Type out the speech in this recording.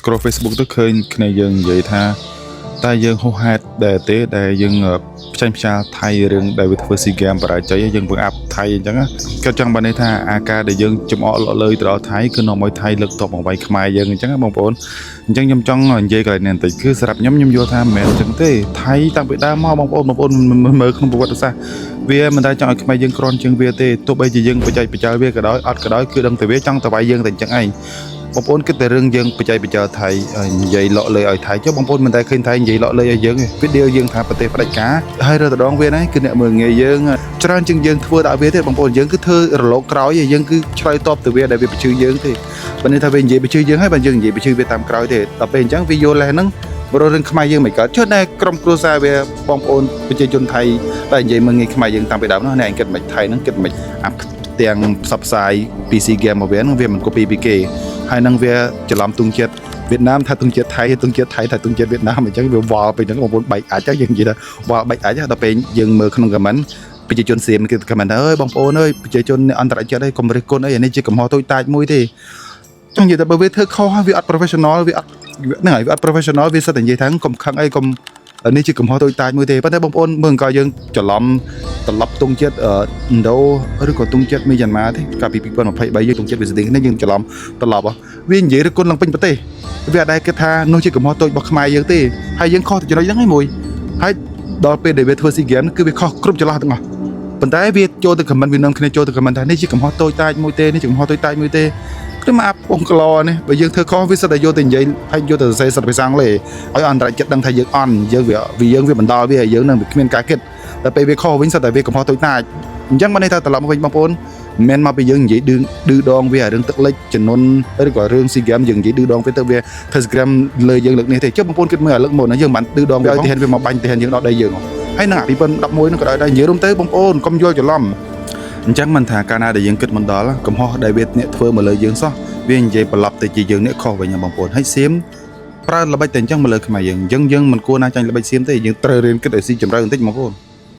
scroll Facebook ទៅឃើញគ្នាយើងនិយាយថាតែយើងហោហែតដែរទេដែលយើងផ្សាយផ្សាយថៃរឿងដែលវាធ្វើស៊ីហ្គេមបរាជ័យយើងបង្អាប់ថៃអញ្ចឹងគាត់ចង់បានន័យថាអាការដែលយើងចំអកលក់លើទៅដល់ថៃគឺនាំឲ្យថៃលើកតបមកវាយខ្មែរយើងអញ្ចឹងបងប្អូនអញ្ចឹងខ្ញុំចង់និយាយកន្លែងនេះបន្តិចគឺសម្រាប់ខ្ញុំយល់ថាមិនមែនអញ្ចឹងទេថៃតាំងពីដើមមកបងប្អូនមើលក្នុងប្រវត្តិសាស្ត្រវាមិនដែលចង់ឲ្យខ្មែរយើងក្រន់ជាងវាទេទោះបីជាយើងបច្ចេកបច្ចាវាក៏ដោយអត់ក៏ដោយគឺដឹងតែវាចង់ទៅវាយយើងតែអញ្ចឹងឯងបងប្អូនគិតតែរឿងយើងបច្ចេកបច្ចាថៃនិយាយលក់លើឲ្យថៃចុះបងប្អូនមិនដែលឃើញថៃនិយាយលក់លើឲ្យយើងវីដេអូយើងថាប្រទេសផ្ដាច់ការហើយរើតដងវាហ្នឹងគឺអ្នកមើលងាយយើងច្រើនជាងយើងធ្វើដល់វាទេបងប្អូនយើងគឺធ្វើរលកក្រោយយើងគឺឆ្លើយតបទៅវាដែលវាបញ្ជឿយើងទេបើនេះថាវានិយាយបញ្ជឿយើងហើយបើយើងនិយាយបញ្ជឿវាតាមក្រោយទេដល់ពេលអញ្ចឹងវាយល់ហ្នឹងបរិរឿងខ្មែរយើងមិនកើតចុះតែក្រុមគ្រួសារវាបងប្អូនប្រជាជនថៃតែនិយាយមើលងាយខ្មែរយើងតាំងពីដើមនោះអ្នកឯងគិតមិនថៃហ្នឹងគិតមិនអាប់ទាំងផ្សព្វផ្សាយ PC game មកវាហ្នឹងវាមិន copy ពីគេហើយនឹងវាច្រឡំទុងចិត្តវៀតណាមថាទុងចិត្តថៃទុងចិត្តថៃថាទុងចិត្តវៀតណាមអញ្ចឹងវាវល់ពេកហ្នឹងបងប្អូនបែកអាចយើងនិយាយថាវល់បែកអាចដល់ពេលយើងមើលក្នុង comment ប្រជាជនសៀមគេ comment ថាអើយបងប្អូនអើយប្រជាជនអន្តរជាតិអើយកុំរិះគន់អីនេះជាកំហុសតូចតាចមួយទេចង់និយាយថាបើវាធ្វើខុសវាអត់ professional វាអត់ហ្នឹងហើយវាអត់ professional វាសិតតែនិយាយថាកុំខឹងអីកុំនេះជាកំហុសតូចតាចមួយទេប៉ុន្តែបងប្អូនមើលអង្គយើងច្រឡំត្រឡប់ទុងចិត្តឥណ្ឌូឬក៏ទុងចិត្តមីយ៉ាន់ម៉ាទេកាលពី2023យើងទុងចិត្តវាស្ទើរគ្នាយើងច្រឡំត្រឡប់វានិយាយរិះគន់ឡើងពេញប្រទេសវាអត់ដែលគិតថានោះជាកំហុសតូចរបស់ខ្មែរយើងទេហើយយើងខុសទៅចំណុចហ្នឹងឯងមួយហើយដល់ពេលដែលវាធ្វើស៊ីហ្គេមគឺវាខុសគ្រប់ចន្លោះទាំងអស់ប៉ុន្តែវាចូលទៅ comment វានាំគ្នាចូលទៅ comment ថានេះជាកំហុសតូចតាចមួយទេនេះជាកំហុសតូចតាចមួយទេខ្ញុំអាប់អង្គឡនេះបើយើងធ្វើខុសវាសិតតែយកទៅនិយាយហើយយកទៅសរសេរសិតភាសាអង់គ្លេសឲ្យអន្តរជាតិដឹងថាយើងអន់យើងវាបណ្ដាលវាយើងនឹងគ្មានការគិតតែពេលវាខុសវិញសិតតែវាកំហុសតូចតាចអញ្ចឹងបានន័យថាត្រឡប់មកវិញបងប្អូនមិនមែនមកពីយើងនិយាយឌឺដងវារឿងទឹកលិចចំនួនឬក៏រឿងស៊ីហ្គេមយើងនិយាយឌឺដងវាទៅវា Telegram លើយើងលើកនេះទេចុះបងប្អូនគិតមើលលើកមុនណាយើងមិនឌឺដងវាឲ្យទីហេតុវាមកបាញ់ទីហេតុយើងដល់ដីយើងហើយនឹងអា2011នោះក៏ដោយដែរនិយាយរួមទៅបងប្អូនកុំយល់ច្រឡំអញ្ចឹងមិនថាកាលណាដែលយើងគិតមិនដល់កំហុសដែលវាអ្នកធ្វើមកលើយើងសោះវានិយាយប្រឡប់ទៅជាយើងអ្នកខុសវិញបងប្អូនហើយសៀមប្រើល្បិចតែអញ្ចឹងមកលើខ្មែរយើងមិនគួរណាចាញ់ល្បិចសៀមទេយើងត្រូវរៀនគិតឲ្យស៊ីជម្រៅបន្តិចបងប្អូន